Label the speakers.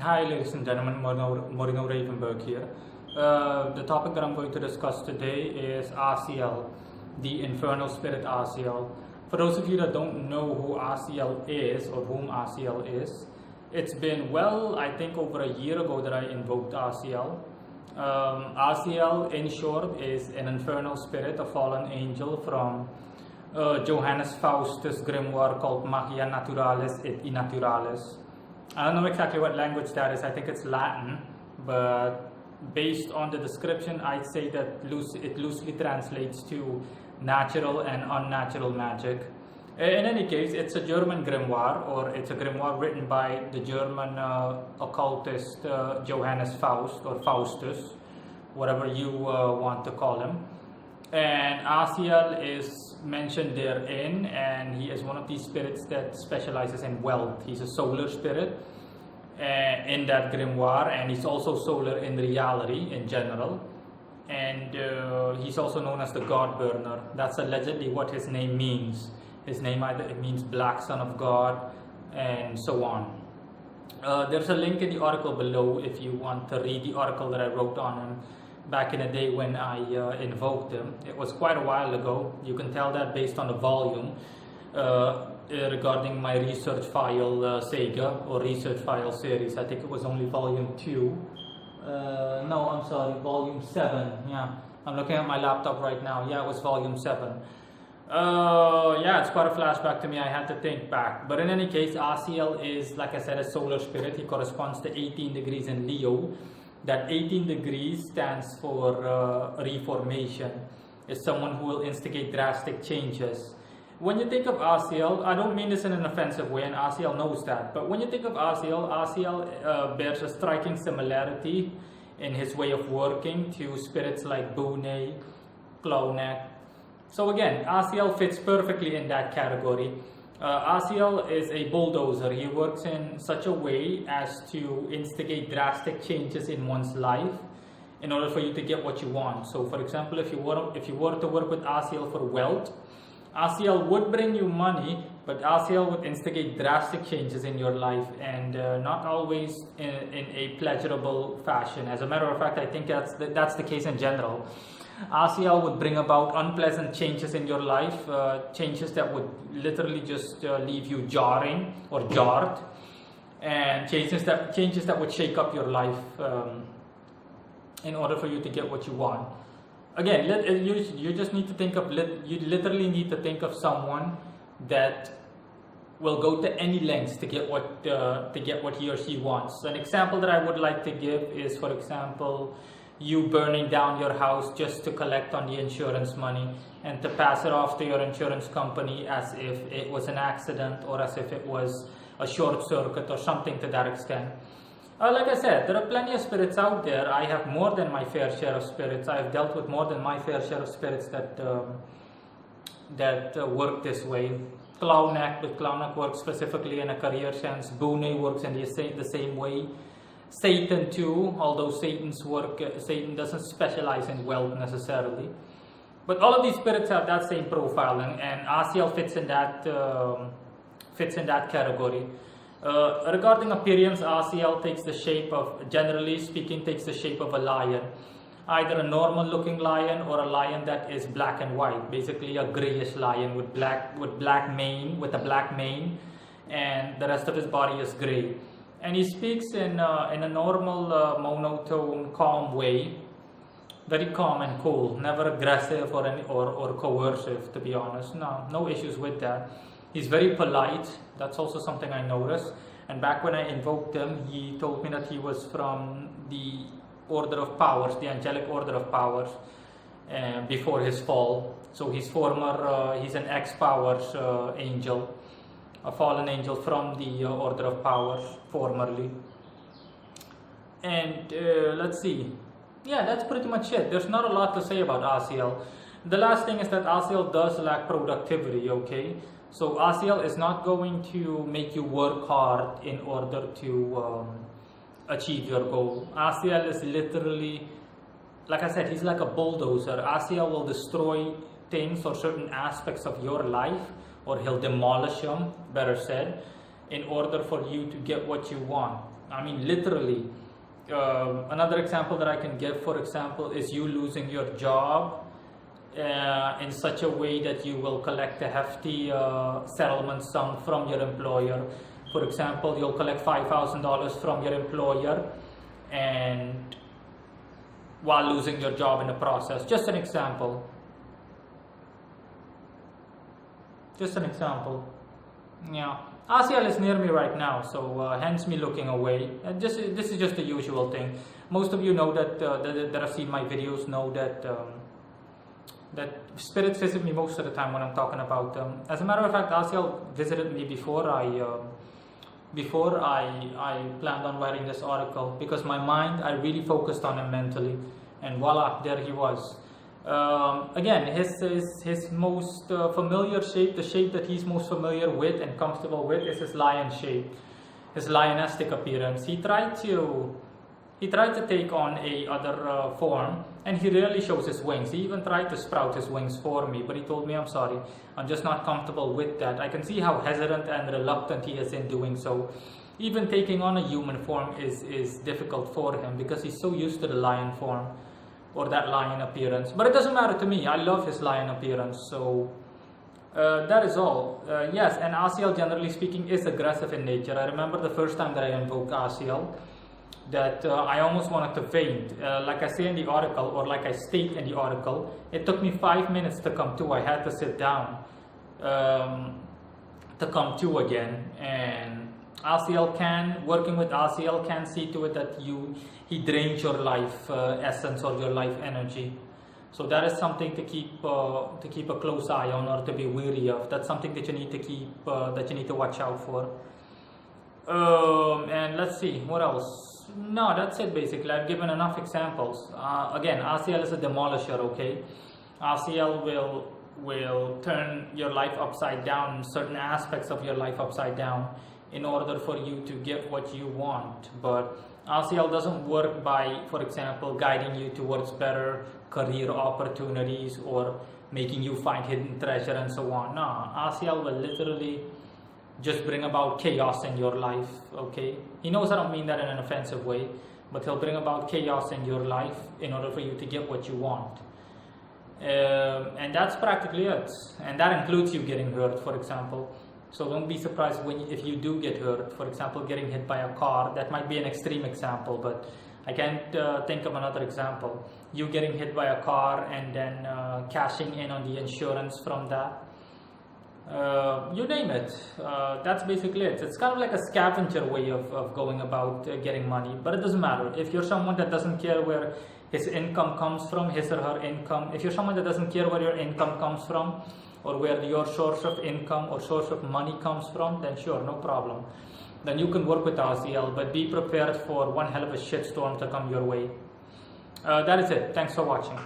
Speaker 1: Hi, ladies and gentlemen, Morino Ravenberg here. The topic that I'm going to discuss today is Aciel, the infernal spirit Aciel. For those of you that don't know who Aciel is or whom Aciel is, it's been, well, I think over a year ago that I invoked Aciel. Aciel, in short, is an infernal spirit, a fallen angel from Johannes Faustus' grimoire called Magia, Naturalis et Innaturalis. I don't know exactly what language that is. I think it's Latin, but based on the description, I'd say that it loosely translates to natural and unnatural magic. In any case, it's a German grimoire, or it's a grimoire written by the German occultist Johannes Faust, or Faustus, whatever you want to call him. And Aciel is mentioned therein, and he is one of these spirits that specializes in wealth. He's a solar spirit in that grimoire, and he's also solar in reality in general. And he's also known as the God Burner. That's allegedly what his name means. His name either it means Black Son of God, and so on. There's a link in the article below if you want to read the article that I wrote on him back in the day when I invoked him. It was quite a while ago. You can tell that based on the volume regarding my research file saga or research file series. I think it was only volume 2. No, I'm sorry, volume 7. Yeah, I'm looking at my laptop right now. Yeah, it was volume 7. Yeah, it's quite a flashback to me. I had to think back. But in any case, Aciel is, like I said, a solar spirit. He corresponds to 18 degrees in Leo. That 18 degrees stands for reformation. It's someone who will instigate drastic changes. When you think of Aciel, I don't mean this in an offensive way, and Aciel knows that. But when you think of Aciel, Aciel bears a striking similarity in his way of working to spirits like Bune, Clownek. So again, Aciel fits perfectly in that category. Aciel is a bulldozer. He works in such a way as to instigate drastic changes in one's life in order for you to get what you want. So for example, if you were to work with Aciel for wealth, Aciel would bring you money, but Aciel would instigate drastic changes in your life, and not always in a pleasurable fashion. As a matter of fact, I think that's the case in general. Aciel would bring about unpleasant changes in your life, changes that would literally just leave you jarring or jarred, and changes that would shake up your life in order for you to get what you want. Again, you just need to think of you literally need to think of someone that will go to any lengths to get what he or she wants. An example that I would like to give is, for example, you burning down your house just to collect on the insurance money and to pass it off to your insurance company as if it was an accident or as if it was a short circuit or something to that extent. Like I said, there are plenty of spirits out there. I have more than my fair share of spirits. I have dealt with more than my fair share of spirits that work this way. Clownek works specifically in a career sense. Bune works in the same way. Satan too, although Satan doesn't specialize in wealth necessarily. But all of these spirits have that same profile, and Aciel fits in that category. Regarding appearance, Aciel generally speaking, takes the shape of a lion. Either a normal looking lion or a lion that is black and white, basically a grayish lion with a black mane, and the rest of his body is gray. And he speaks in a normal monotone, calm way, very calm and cool, never aggressive or coercive. To be honest, no issues with that. He's very polite. That's also something I noticed. And back when I invoked him, he told me that he was from the Order of Powers, the Angelic Order of Powers, before his fall. So he's an ex-Powers angel. A fallen angel from the Order of Powers, formerly. And let's see. Yeah, that's pretty much it. There's not a lot to say about Aciel. The last thing is that Aciel does lack productivity, okay? So Aciel is not going to make you work hard in order to achieve your goal. Aciel is literally, like I said, he's like a bulldozer. Aciel will destroy things or certain aspects of your life, or he'll demolish them, better said, in order for you to get what you want. I mean, literally. Another example that I can give, for example, is you losing your job in such a way that you will collect a hefty settlement sum from your employer. For example, you'll collect $5,000 from your employer, and while losing your job in the process. Just an example. Just an example. Yeah. Aciel is near me right now, so hence me looking away. And this is just the usual thing. Most of you know that that have seen my videos know that that spirits visit me most of the time when I'm talking about them. As a matter of fact, Aciel visited me before I planned on writing this article, because my mind, I really focused on him mentally, and voila, there he was. Again, his most familiar shape, the shape that he's most familiar with and comfortable with, is his lion shape, his lionestic appearance. He tried to take on a other form, and he rarely shows his wings. He even tried to sprout his wings for me, but he told me, I'm sorry, I'm just not comfortable with that. I can see how hesitant and reluctant he is in doing so. Even taking on a human form is difficult for him, because he's so used to the lion form, or that lion appearance. But it doesn't matter to me. I love his lion appearance. So that is all. Yes, and Aciel, generally speaking, is aggressive in nature. I remember the first time that I invoked Aciel, that I almost wanted to faint. Like I say in the article, or like I state in the article, it took me 5 minutes to come to. I had to sit down to come to again. And working with Aciel can see to it that he drains your life essence or your life energy. So that is something to keep a close eye on, or to be wary of. That's something that you need to keep, that you need to watch out for. And let's see, what else? No, that's it basically. I've given enough examples. Again, Aciel is a demolisher, okay? Aciel will turn your life upside down, certain aspects of your life upside down, in order for you to get what you want. But Aciel doesn't work by, for example, guiding you towards better career opportunities or making you find hidden treasure and so on. No, Aciel will literally just bring about chaos in your life, okay? He knows I don't mean that in an offensive way, but he'll bring about chaos in your life in order for you to get what you want. And that's practically it. And that includes you getting hurt, for example. So don't be surprised if you do get hurt. For example, getting hit by a car. That might be an extreme example, but I can't think of another example. You getting hit by a car and then cashing in on the insurance from that. You name it. That's basically it. It's kind of like a scavenger way of going about getting money. But it doesn't matter. If you're someone that doesn't care where his income comes from, his or her income. If you're someone that doesn't care where your income comes from, or where your source of income or source of money comes from, then sure, no problem. Then you can work with Aciel, but be prepared for one hell of a shitstorm to come your way. That is it. Thanks for watching.